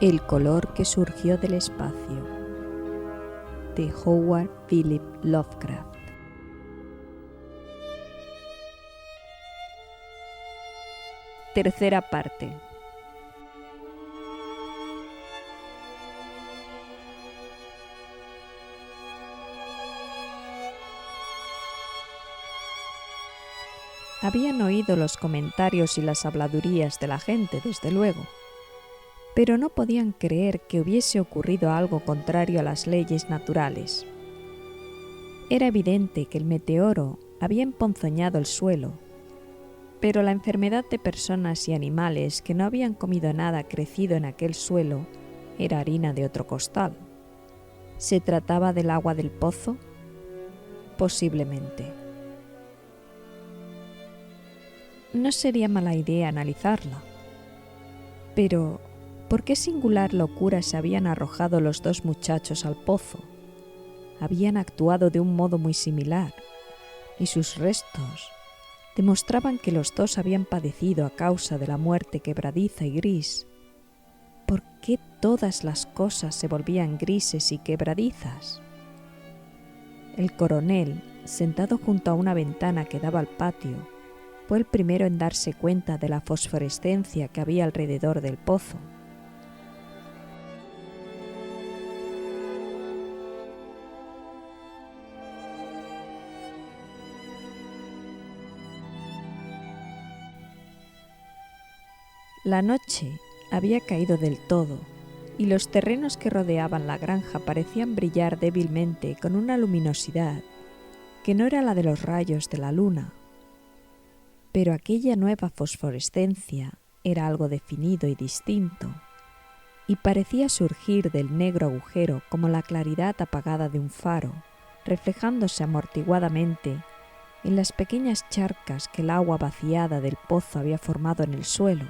El color que surgió del espacio, de Howard Philip Lovecraft. Tercera parte. Habían oído los comentarios y las habladurías de la gente, desde luego, pero no podían creer que hubiese ocurrido algo contrario a las leyes naturales. Era evidente que el meteoro había emponzoñado el suelo, pero la enfermedad de personas y animales que no habían comido nada crecido en aquel suelo era harina de otro costal. ¿Se trataba del agua del pozo? Posiblemente. No sería mala idea analizarla. Pero, ¿por qué singular locura se habían arrojado los dos muchachos al pozo? Habían actuado de un modo muy similar, y sus restos demostraban que los dos habían padecido a causa de la muerte quebradiza y gris. ¿Por qué todas las cosas se volvían grises y quebradizas? El coronel, sentado junto a una ventana que daba al patio, fue el primero en darse cuenta de la fosforescencia que había alrededor del pozo. La noche había caído del todo, y los terrenos que rodeaban la granja parecían brillar débilmente con una luminosidad que no era la de los rayos de la luna. Pero aquella nueva fosforescencia era algo definido y distinto, y parecía surgir del negro agujero como la claridad apagada de un faro, reflejándose amortiguadamente en las pequeñas charcas que el agua vaciada del pozo había formado en el suelo.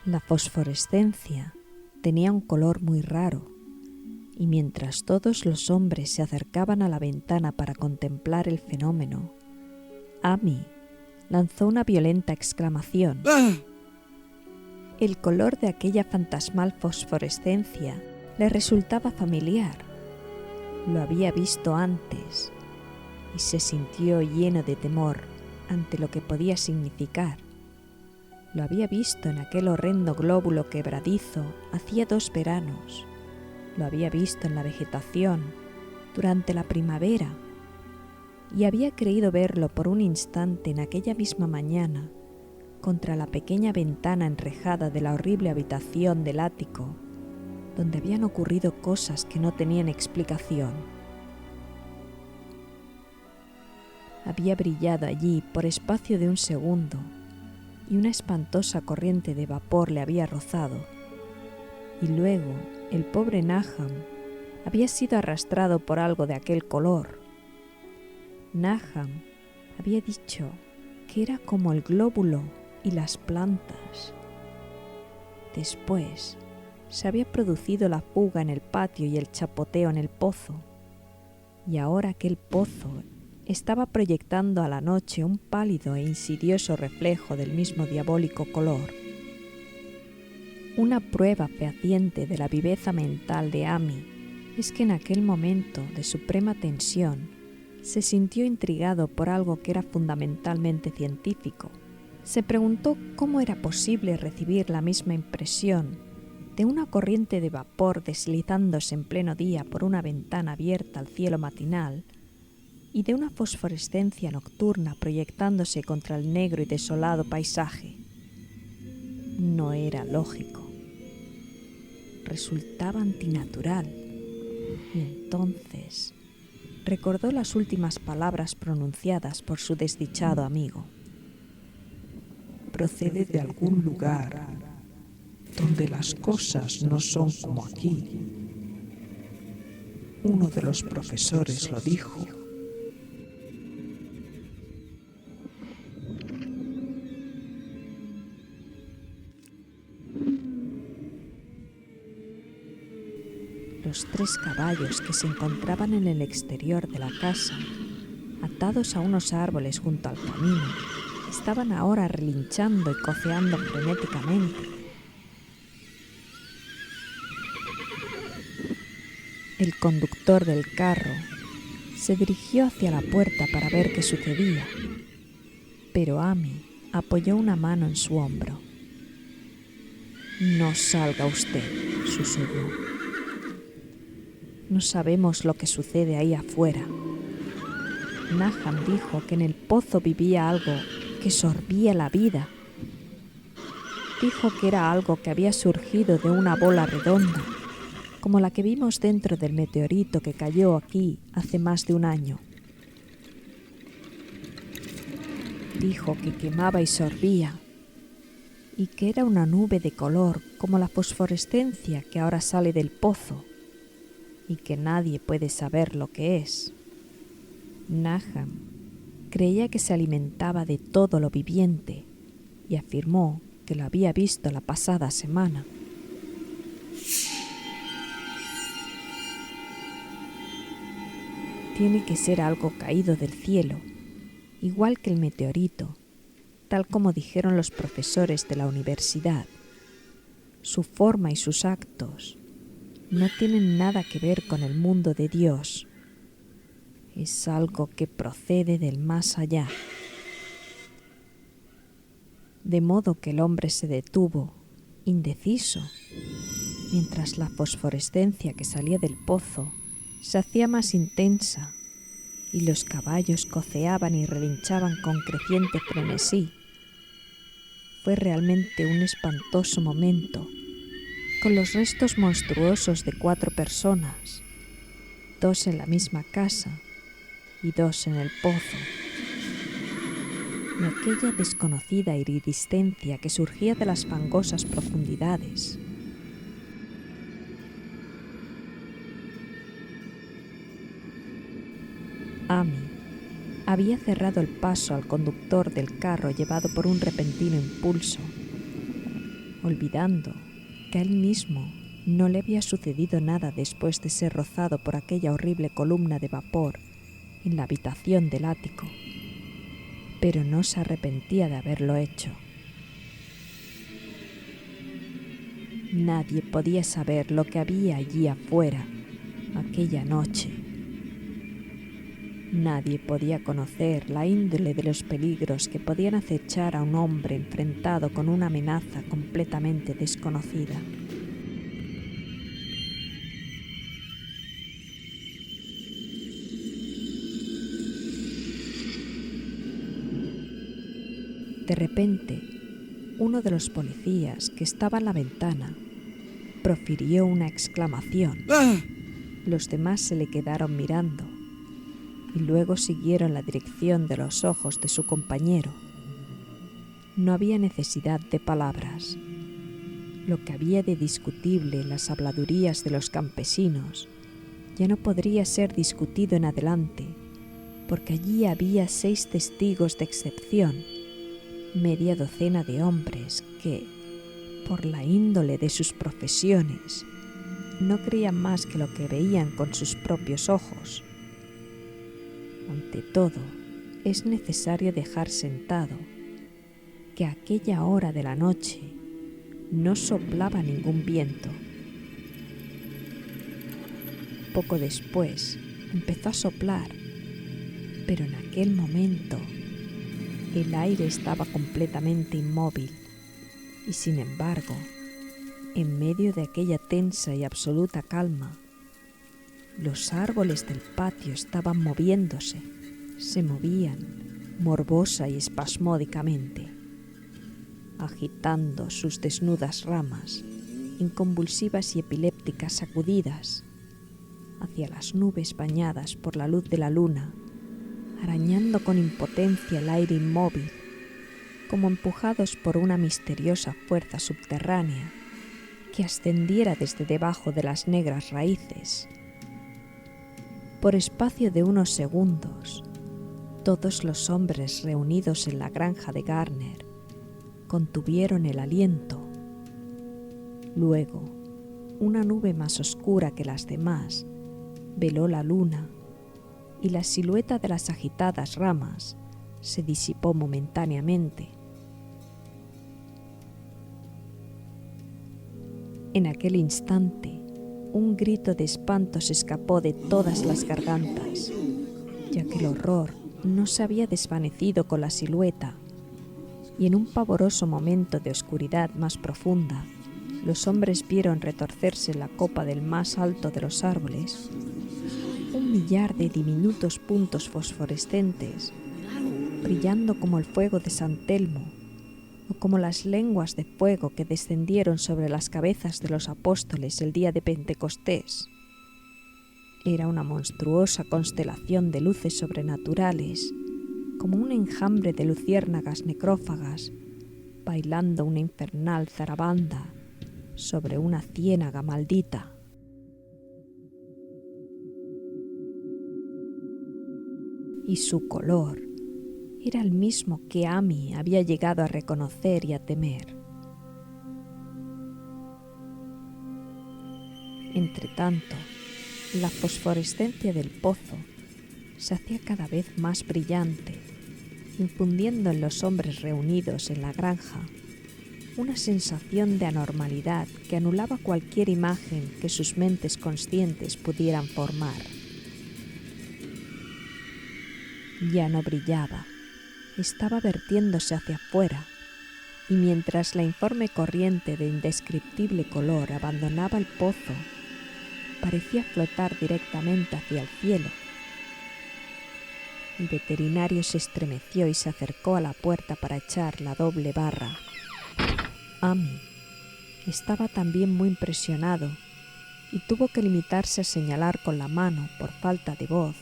La fosforescencia tenía un color muy raro, y mientras todos los hombres se acercaban a la ventana para contemplar el fenómeno, Amy lanzó una violenta exclamación. ¡Ah! El color de aquella fantasmal fosforescencia le resultaba familiar. Lo había visto antes y se sintió lleno de temor ante lo que podía significar. Lo había visto en aquel horrendo glóbulo quebradizo hacía 2 veranos. Lo había visto en la vegetación durante la primavera y había creído verlo por un instante en aquella misma mañana contra la pequeña ventana enrejada de la horrible habitación del ático, donde habían ocurrido cosas que no tenían explicación. Había brillado allí por espacio de un segundo y una espantosa corriente de vapor le había rozado, y luego el pobre Nahum había sido arrastrado por algo de aquel color. Nahum había dicho que era como el glóbulo y las plantas. Después se había producido la fuga en el patio y el chapoteo en el pozo, y ahora aquel pozo estaba proyectando a la noche un pálido e insidioso reflejo del mismo diabólico color. Una prueba fehaciente de la viveza mental de Amy es que en aquel momento de suprema tensión se sintió intrigado por algo que era fundamentalmente científico. Se preguntó cómo era posible recibir la misma impresión de una corriente de vapor deslizándose en pleno día por una ventana abierta al cielo matinal y de una fosforescencia nocturna proyectándose contra el negro y desolado paisaje. No era lógico. Resultaba antinatural. Y entonces recordó las últimas palabras pronunciadas por su desdichado amigo. Procede de algún lugar donde las cosas no son como aquí. Uno de los profesores lo dijo. Los 3 caballos que se encontraban en el exterior de la casa, atados a unos árboles junto al camino, estaban ahora relinchando y coceando frenéticamente. El conductor del carro se dirigió hacia la puerta para ver qué sucedía, pero Amy apoyó una mano en su hombro. «No salga usted», susurró. «No sabemos lo que sucede ahí afuera». Nahum dijo que en el pozo vivía algo que sorbía la vida. Dijo que era algo que había surgido de una bola redonda, como la que vimos dentro del meteorito que cayó aquí hace más de un año. Dijo que quemaba y sorbía, y que era una nube de color como la fosforescencia que ahora sale del pozo, y que nadie puede saber lo que es. Nahum creía que se alimentaba de todo lo viviente y afirmó que lo había visto la pasada semana. Tiene que ser algo caído del cielo, igual que el meteorito, tal como dijeron los profesores de la universidad. Su forma y sus actos no tienen nada que ver con el mundo de Dios. Es algo que procede del más allá. De modo que el hombre se detuvo, indeciso, mientras la fosforescencia que salía del pozo se hacía más intensa y los caballos coceaban y relinchaban con creciente frenesí. Fue realmente un espantoso momento, con los restos monstruosos de 4 personas, 2 en la misma casa y 2 en el pozo. Y aquella desconocida iridiscencia que surgía de las fangosas profundidades. Amy había cerrado el paso al conductor del carro llevado por un repentino impulso, olvidando que a él mismo no le había sucedido nada después de ser rozado por aquella horrible columna de vapor en la habitación del ático, pero no se arrepentía de haberlo hecho. Nadie podía saber lo que había allí afuera aquella noche. Nadie podía conocer la índole de los peligros que podían acechar a un hombre enfrentado con una amenaza completamente desconocida. De repente, uno de los policías que estaba en la ventana profirió una exclamación. ¡Ah! Los demás se le quedaron mirando y luego siguieron la dirección de los ojos de su compañero. No había necesidad de palabras. Lo que había de discutible en las habladurías de los campesinos ya no podría ser discutido en adelante, porque allí había 6 testigos de excepción, media docena de hombres que, por la índole de sus profesiones, no creían más que lo que veían con sus propios ojos. Ante todo, es necesario dejar sentado que a aquella hora de la noche no soplaba ningún viento. Poco después empezó a soplar, pero en aquel momento el aire estaba completamente inmóvil y, sin embargo, en medio de aquella tensa y absoluta calma, los árboles del patio estaban moviéndose, se movían morbosa y espasmódicamente, agitando sus desnudas ramas en convulsivas y epilépticas sacudidas hacia las nubes bañadas por la luz de la luna, arañando con impotencia el aire inmóvil, como empujados por una misteriosa fuerza subterránea que ascendiera desde debajo de las negras raíces. Por espacio de unos segundos, todos los hombres reunidos en la granja de Garner contuvieron el aliento. Luego, una nube más oscura que las demás veló la luna y la silueta de las agitadas ramas se disipó momentáneamente. En aquel instante, un grito de espanto se escapó de todas las gargantas, ya que el horror no se había desvanecido con la silueta, y en un pavoroso momento de oscuridad más profunda, los hombres vieron retorcerse la copa del más alto de los árboles, 1.000.000 de diminutos puntos fosforescentes, brillando como el fuego de San Telmo, o como las lenguas de fuego que descendieron sobre las cabezas de los apóstoles el día de Pentecostés. Era una monstruosa constelación de luces sobrenaturales, como un enjambre de luciérnagas necrófagas, bailando una infernal zarabanda sobre una ciénaga maldita. Y su color era el mismo que Amy había llegado a reconocer y a temer. Entretanto, la fosforescencia del pozo se hacía cada vez más brillante, infundiendo en los hombres reunidos en la granja una sensación de anormalidad que anulaba cualquier imagen que sus mentes conscientes pudieran formar. Ya no brillaba, estaba vertiéndose hacia afuera, y mientras la informe corriente de indescriptible color abandonaba el pozo, parecía flotar directamente hacia el cielo. El veterinario se estremeció y se acercó a la puerta para echar la doble barra. Amy estaba también muy impresionado y tuvo que limitarse a señalar con la mano por falta de voz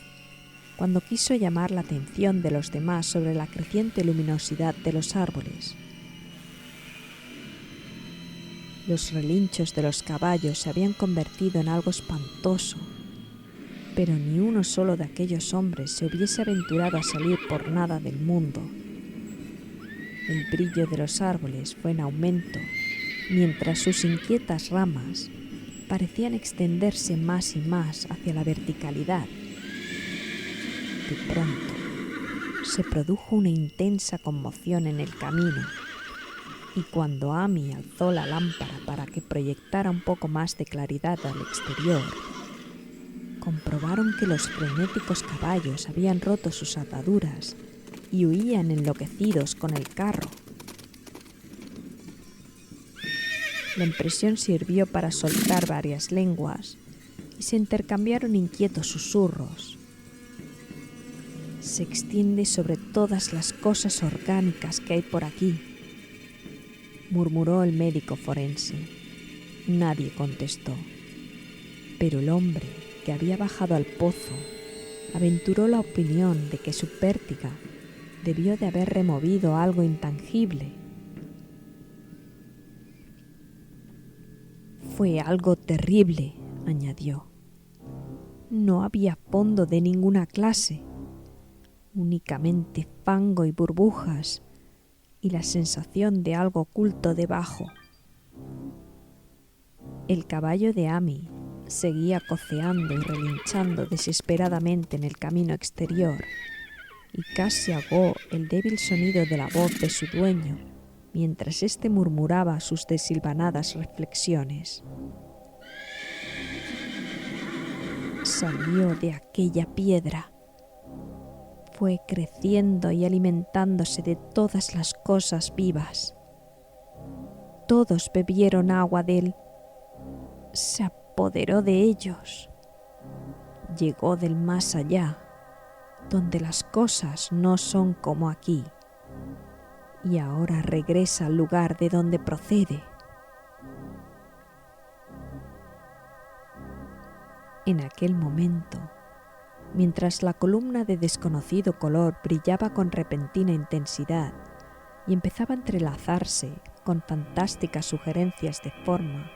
cuando quiso llamar la atención de los demás sobre la creciente luminosidad de los árboles. Los relinchos de los caballos se habían convertido en algo espantoso, pero ni uno solo de aquellos hombres se hubiese aventurado a salir por nada del mundo. El brillo de los árboles fue en aumento, mientras sus inquietas ramas parecían extenderse más y más hacia la verticalidad. De pronto, se produjo una intensa conmoción en el camino, y cuando Amy alzó la lámpara para que proyectara un poco más de claridad al exterior, comprobaron que los frenéticos caballos habían roto sus ataduras y huían enloquecidos con el carro. La impresión sirvió para soltar varias lenguas y se intercambiaron inquietos susurros. Se extiende sobre todas las cosas orgánicas que hay por aquí, murmuró el médico forense. Nadie contestó, pero el hombre que había bajado al pozo aventuró la opinión de que su pértiga debió de haber removido algo intangible. Fue algo terrible, añadió. No había fondo de ninguna clase, únicamente fango y burbujas y la sensación de algo oculto debajo. El caballo de Amy seguía coceando y relinchando desesperadamente en el camino exterior, y casi ahogó el débil sonido de la voz de su dueño mientras éste murmuraba sus desilvanadas reflexiones. Salió de aquella piedra. Fue creciendo y alimentándose de todas las cosas vivas. Todos bebieron agua de él. Se apoderó de ellos. Llegó del más allá, donde las cosas no son como aquí, y ahora regresa al lugar de donde procede. En aquel momento, mientras la columna de desconocido color brillaba con repentina intensidad y empezaba a entrelazarse con fantásticas sugerencias de forma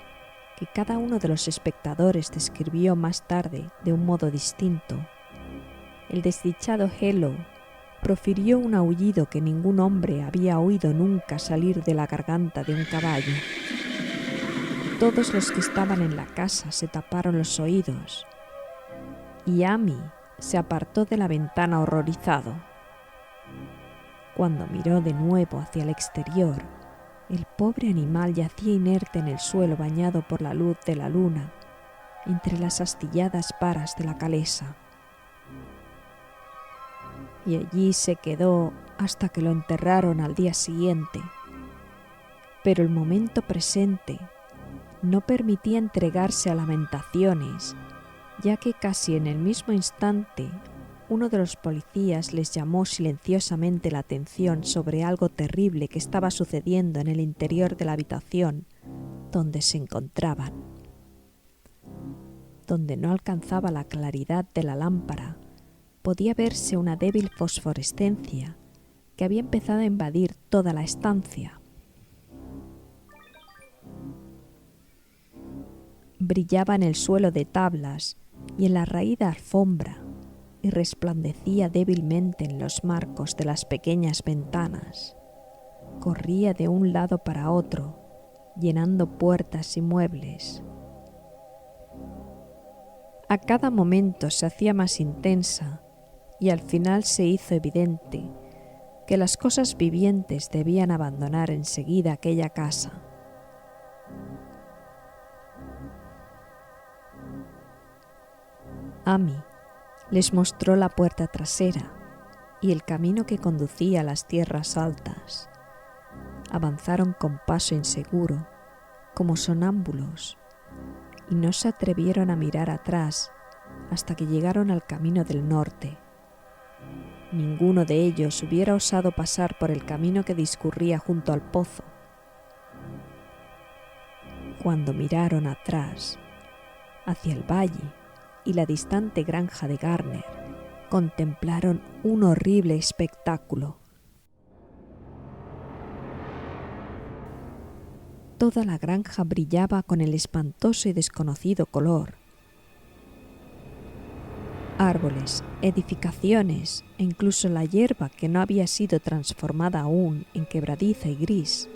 que cada uno de los espectadores describió más tarde de un modo distinto, el desdichado Hello profirió un aullido que ningún hombre había oído nunca salir de la garganta de un caballo. Todos los que estaban en la casa se taparon los oídos, y Amy se apartó de la ventana horrorizado. Cuando miró de nuevo hacia el exterior, el pobre animal yacía inerte en el suelo bañado por la luz de la luna, entre las astilladas varas de la calesa. Y allí se quedó hasta que lo enterraron al día siguiente. Pero el momento presente no permitía entregarse a lamentaciones, ya que casi en el mismo instante uno de los policías les llamó silenciosamente la atención sobre algo terrible que estaba sucediendo en el interior de la habitación donde se encontraban. Donde no alcanzaba la claridad de la lámpara, podía verse una débil fosforescencia que había empezado a invadir toda la estancia. Brillaba en el suelo de tablas y en la raída alfombra, y resplandecía débilmente en los marcos de las pequeñas ventanas. Corría de un lado para otro, llenando puertas y muebles. A cada momento se hacía más intensa y al final se hizo evidente que las cosas vivientes debían abandonar enseguida aquella casa. Amy les mostró la puerta trasera y el camino que conducía a las tierras altas. Avanzaron con paso inseguro, como sonámbulos, y no se atrevieron a mirar atrás hasta que llegaron al camino del norte. Ninguno de ellos hubiera osado pasar por el camino que discurría junto al pozo. Cuando miraron atrás, hacia el valle y la distante granja de Garner, contemplaron un horrible espectáculo. Toda la granja brillaba con el espantoso y desconocido color. Árboles, edificaciones e incluso la hierba que no había sido transformada aún en quebradiza y gris.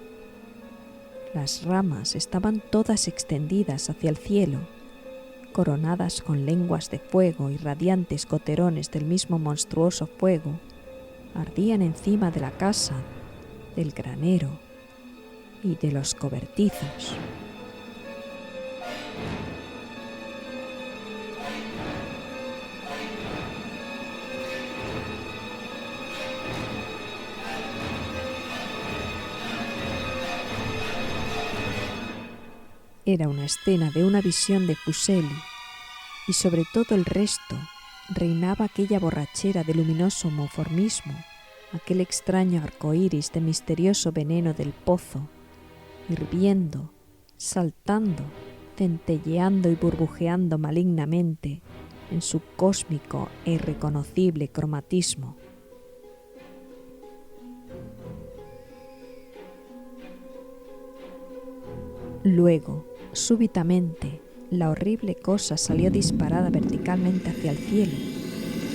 Las ramas estaban todas extendidas hacia el cielo, coronadas con lenguas de fuego y radiantes goterones del mismo monstruoso fuego, ardían encima de la casa, del granero y de los cobertizos. Era una escena de una visión de Fuseli, y sobre todo el resto reinaba aquella borrachera de luminoso homoformismo, aquel extraño arcoíris de misterioso veneno del pozo, hirviendo, saltando, centelleando y burbujeando malignamente en su cósmico e irreconocible cromatismo. Luego, súbitamente, la horrible cosa salió disparada verticalmente hacia el cielo,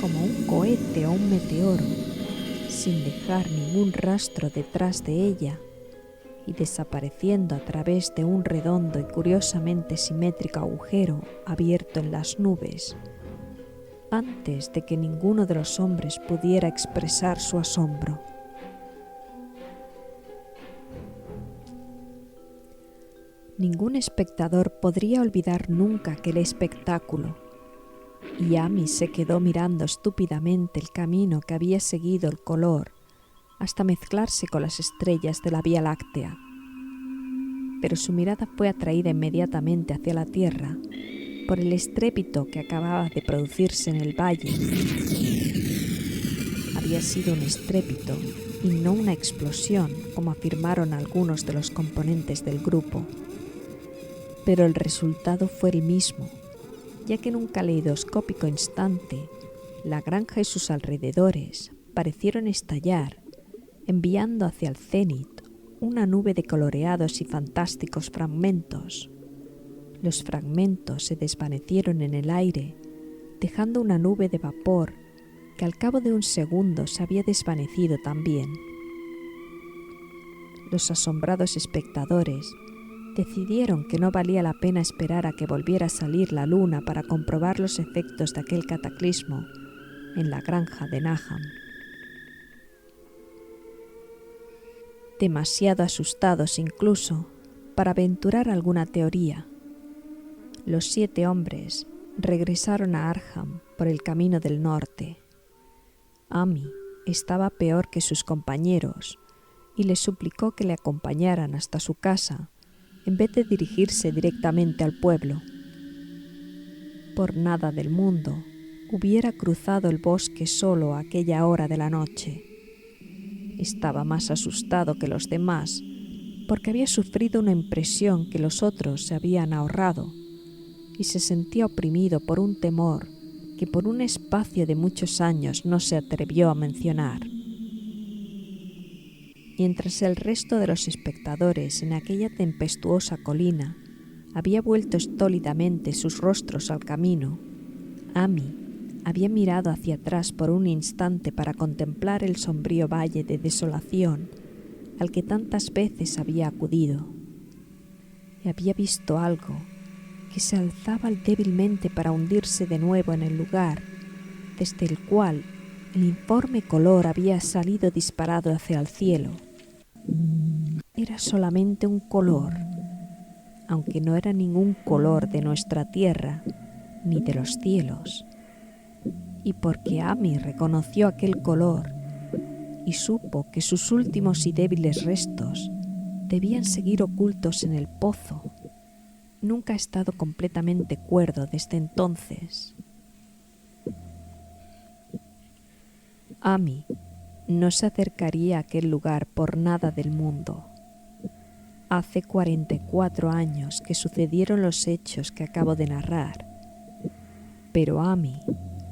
como un cohete o un meteoro, sin dejar ningún rastro detrás de ella, y desapareciendo a través de un redondo y curiosamente simétrico agujero abierto en las nubes, antes de que ninguno de los hombres pudiera expresar su asombro. Ningún espectador podría olvidar nunca aquel espectáculo, y Amy se quedó mirando estúpidamente el camino que había seguido el color hasta mezclarse con las estrellas de la Vía Láctea. Pero su mirada fue atraída inmediatamente hacia la tierra por el estrépito que acababa de producirse en el valle. Había sido un estrépito y no una explosión, como afirmaron algunos de los componentes del grupo. Pero el resultado fue el mismo, ya que en un caleidoscópico instante, la granja y sus alrededores parecieron estallar, enviando hacia el cénit una nube de coloreados y fantásticos fragmentos. Los fragmentos se desvanecieron en el aire, dejando una nube de vapor que al cabo de un segundo se había desvanecido también. Los asombrados espectadores decidieron que no valía la pena esperar a que volviera a salir la luna para comprobar los efectos de aquel cataclismo en la granja de Naham. demasiado asustados incluso para aventurar alguna teoría. Los 7 hombres regresaron a Arkham por el camino del norte. Amy estaba peor que sus compañeros y les suplicó que le acompañaran hasta su casa en vez de dirigirse directamente al pueblo. Por nada del mundo hubiera cruzado el bosque solo a aquella hora de la noche. Estaba más asustado que los demás porque había sufrido una impresión que los otros se habían ahorrado y se sentía oprimido por un temor que por un espacio de muchos años no se atrevió a mencionar. Mientras el resto de los espectadores en aquella tempestuosa colina había vuelto estólidamente sus rostros al camino, Amy había mirado hacia atrás por un instante para contemplar el sombrío valle de desolación al que tantas veces había acudido. Y había visto algo que se alzaba débilmente para hundirse de nuevo en el lugar desde el cual el informe color había salido disparado hacia el cielo. Era solamente un color, aunque no era ningún color de nuestra tierra ni de los cielos. Y porque Amy reconoció aquel color y supo que sus últimos y débiles restos debían seguir ocultos en el pozo, nunca ha estado completamente cuerdo desde entonces. Amy no se acercaría a aquel lugar por nada del mundo. Hace 44 años que sucedieron los hechos que acabo de narrar, pero Amy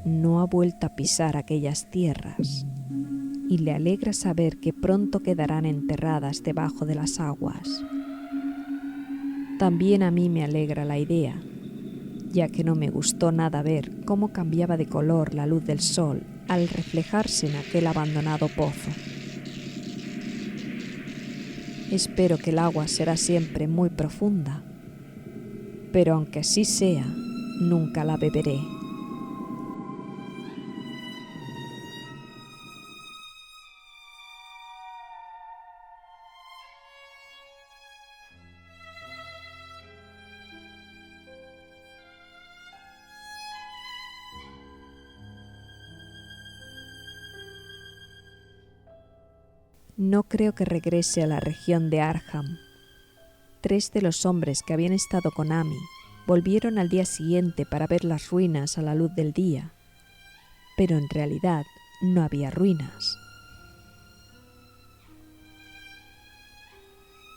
no ha vuelto a pisar aquellas tierras y le alegra saber que pronto quedarán enterradas debajo de las aguas. También a mí me alegra la idea, ya que no me gustó nada ver cómo cambiaba de color la luz del sol al reflejarse en aquel abandonado pozo. Espero que el agua será siempre muy profunda, pero aunque así sea, nunca la beberé. No creo que regrese a la región de Arkham. 3 de los hombres que habían estado con Amy volvieron al día siguiente para ver las ruinas a la luz del día, pero en realidad no había ruinas.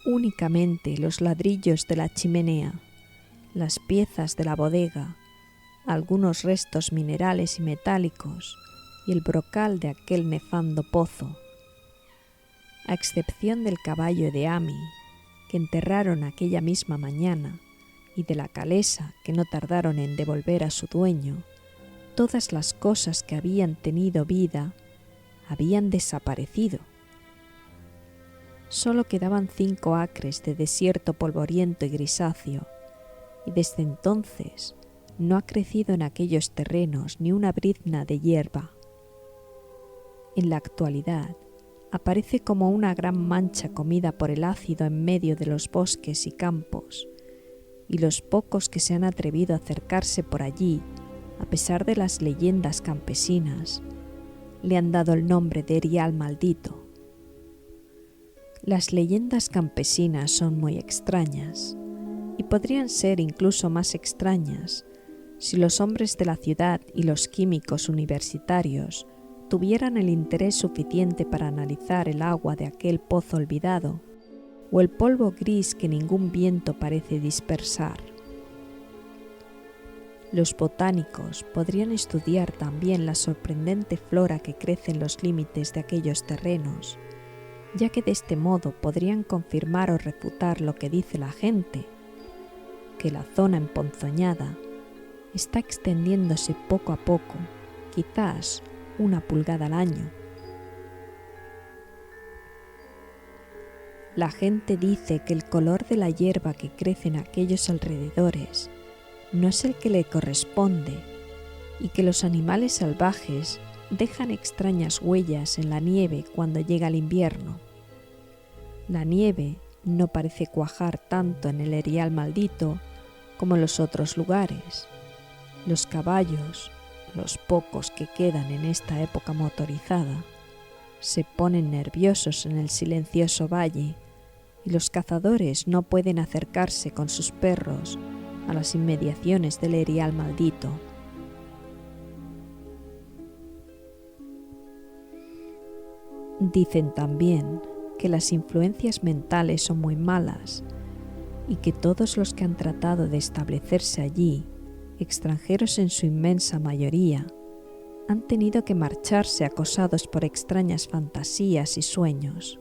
Únicamente los ladrillos de la chimenea, las piezas de la bodega, algunos restos minerales y metálicos y el brocal de aquel nefando pozo. A excepción del caballo de Amy, que enterraron aquella misma mañana, y de la calesa que no tardaron en devolver a su dueño, todas las cosas que habían tenido vida habían desaparecido. Solo quedaban 5 acres de desierto polvoriento y grisáceo, y desde entonces no ha crecido en aquellos terrenos ni una brizna de hierba. En la actualidad, aparece como una gran mancha comida por el ácido en medio de los bosques y campos, y los pocos que se han atrevido a acercarse por allí, a pesar de las leyendas campesinas, le han dado el nombre de Erial Maldito. Las leyendas campesinas son muy extrañas, y podrían ser incluso más extrañas si los hombres de la ciudad y los químicos universitarios tuvieran el interés suficiente para analizar el agua de aquel pozo olvidado o el polvo gris que ningún viento parece dispersar. Los botánicos podrían estudiar también la sorprendente flora que crece en los límites de aquellos terrenos, ya que de este modo podrían confirmar o refutar lo que dice la gente, que la zona emponzoñada está extendiéndose poco a poco, quizás 1 pulgada al año. La gente dice que el color de la hierba que crece en aquellos alrededores no es el que le corresponde y que los animales salvajes dejan extrañas huellas en la nieve cuando llega el invierno. La nieve no parece cuajar tanto en el Erial Maldito como en los otros lugares. Los caballos, los pocos que quedan en esta época motorizada, se ponen nerviosos en el silencioso valle y los cazadores no pueden acercarse con sus perros a las inmediaciones del Erial Maldito. Dicen también que las influencias mentales son muy malas y que todos los que han tratado de establecerse allí, extranjeros en su inmensa mayoría, han tenido que marcharse acosados por extrañas fantasías y sueños.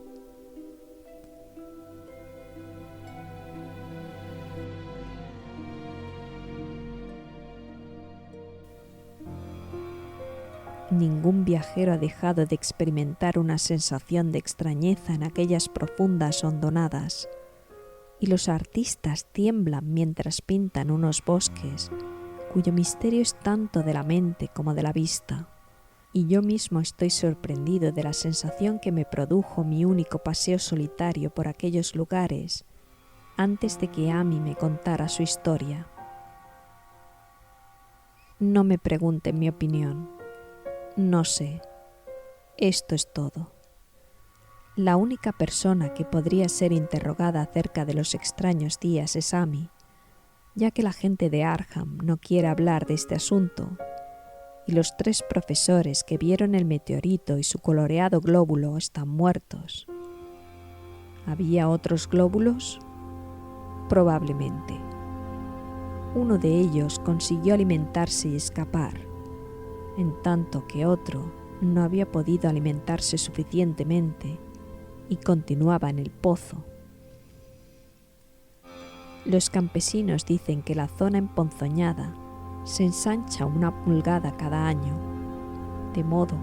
Ningún viajero ha dejado de experimentar una sensación de extrañeza en aquellas profundas hondonadas, y los artistas tiemblan mientras pintan unos bosques cuyo misterio es tanto de la mente como de la vista. Y yo mismo estoy sorprendido de la sensación que me produjo mi único paseo solitario por aquellos lugares antes de que Amy me contara su historia. No me pregunten mi opinión. No sé. Esto es todo. La única persona que podría ser interrogada acerca de los extraños días es Amy, ya que la gente de Arkham no quiere hablar de este asunto, y los 3 profesores que vieron el meteorito y su coloreado glóbulo están muertos. ¿Había otros glóbulos? Probablemente. Uno de ellos consiguió alimentarse y escapar, en tanto que otro no había podido alimentarse suficientemente y continuaba en el pozo. Los campesinos dicen que la zona emponzoñada se ensancha 1 pulgada cada año, de modo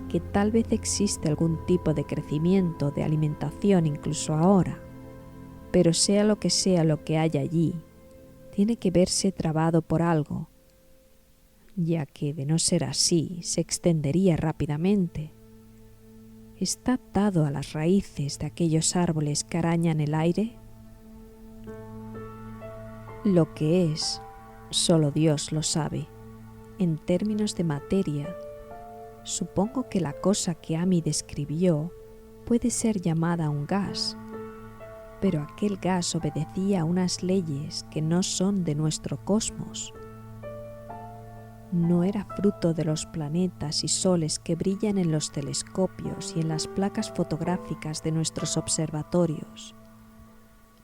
que tal vez existe algún tipo de crecimiento de alimentación incluso ahora, pero sea lo que haya allí, tiene que verse trabado por algo, ya que de no ser así se extendería rápidamente. ¿Está atado a las raíces de aquellos árboles que arañan el aire? Lo que es, solo Dios lo sabe. En términos de materia, supongo que la cosa que Amy describió puede ser llamada un gas, pero aquel gas obedecía a unas leyes que no son de nuestro cosmos. No era fruto de los planetas y soles que brillan en los telescopios y en las placas fotográficas de nuestros observatorios.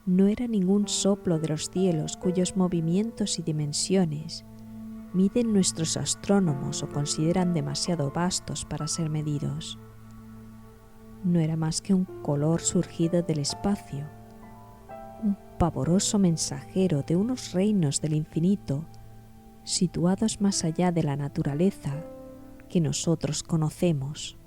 No era ningún soplo de los cielos cuyos movimientos y dimensiones miden nuestros astrónomos o consideran demasiado vastos para ser medidos. No era más que un color surgido del espacio, un pavoroso mensajero de unos reinos del infinito situados más allá de la naturaleza que nosotros conocemos,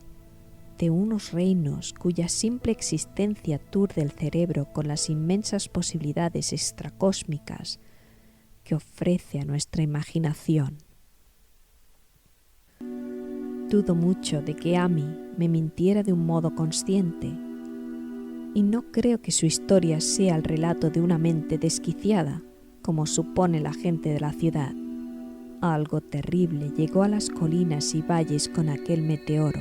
de unos reinos cuya simple existencia aturde el cerebro con las inmensas posibilidades extracósmicas que ofrece a nuestra imaginación. Dudo mucho de que Amy me mintiera de un modo consciente, y no creo que su historia sea el relato de una mente desquiciada, como supone la gente de la ciudad. Algo terrible llegó a las colinas y valles con aquel meteoro,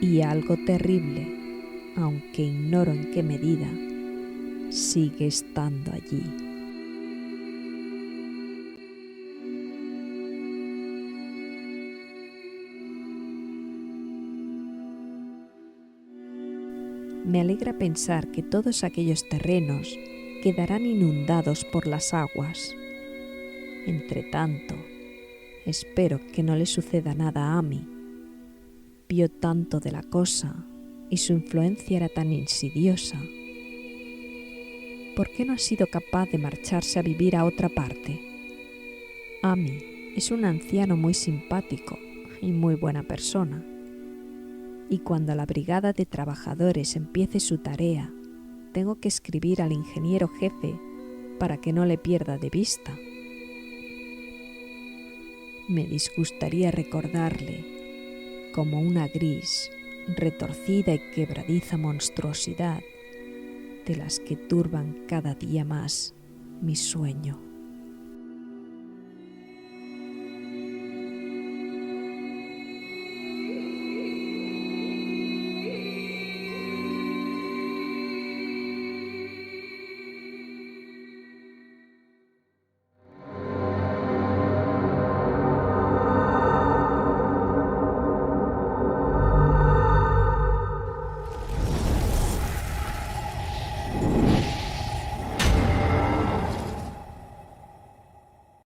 y algo terrible, aunque ignoro en qué medida, sigue estando allí. Me alegra pensar que todos aquellos terrenos quedarán inundados por las aguas. Entretanto, espero que no le suceda nada a Amy. Vio tanto de la cosa y su influencia era tan insidiosa. ¿Por qué no ha sido capaz de marcharse a vivir a otra parte? Amy es un anciano muy simpático y muy buena persona. Y cuando la brigada de trabajadores empiece su tarea, tengo que escribir al ingeniero jefe para que no le pierda de vista. Me disgustaría recordarle como una gris, retorcida y quebradiza monstruosidad de las que turban cada día más mi sueño.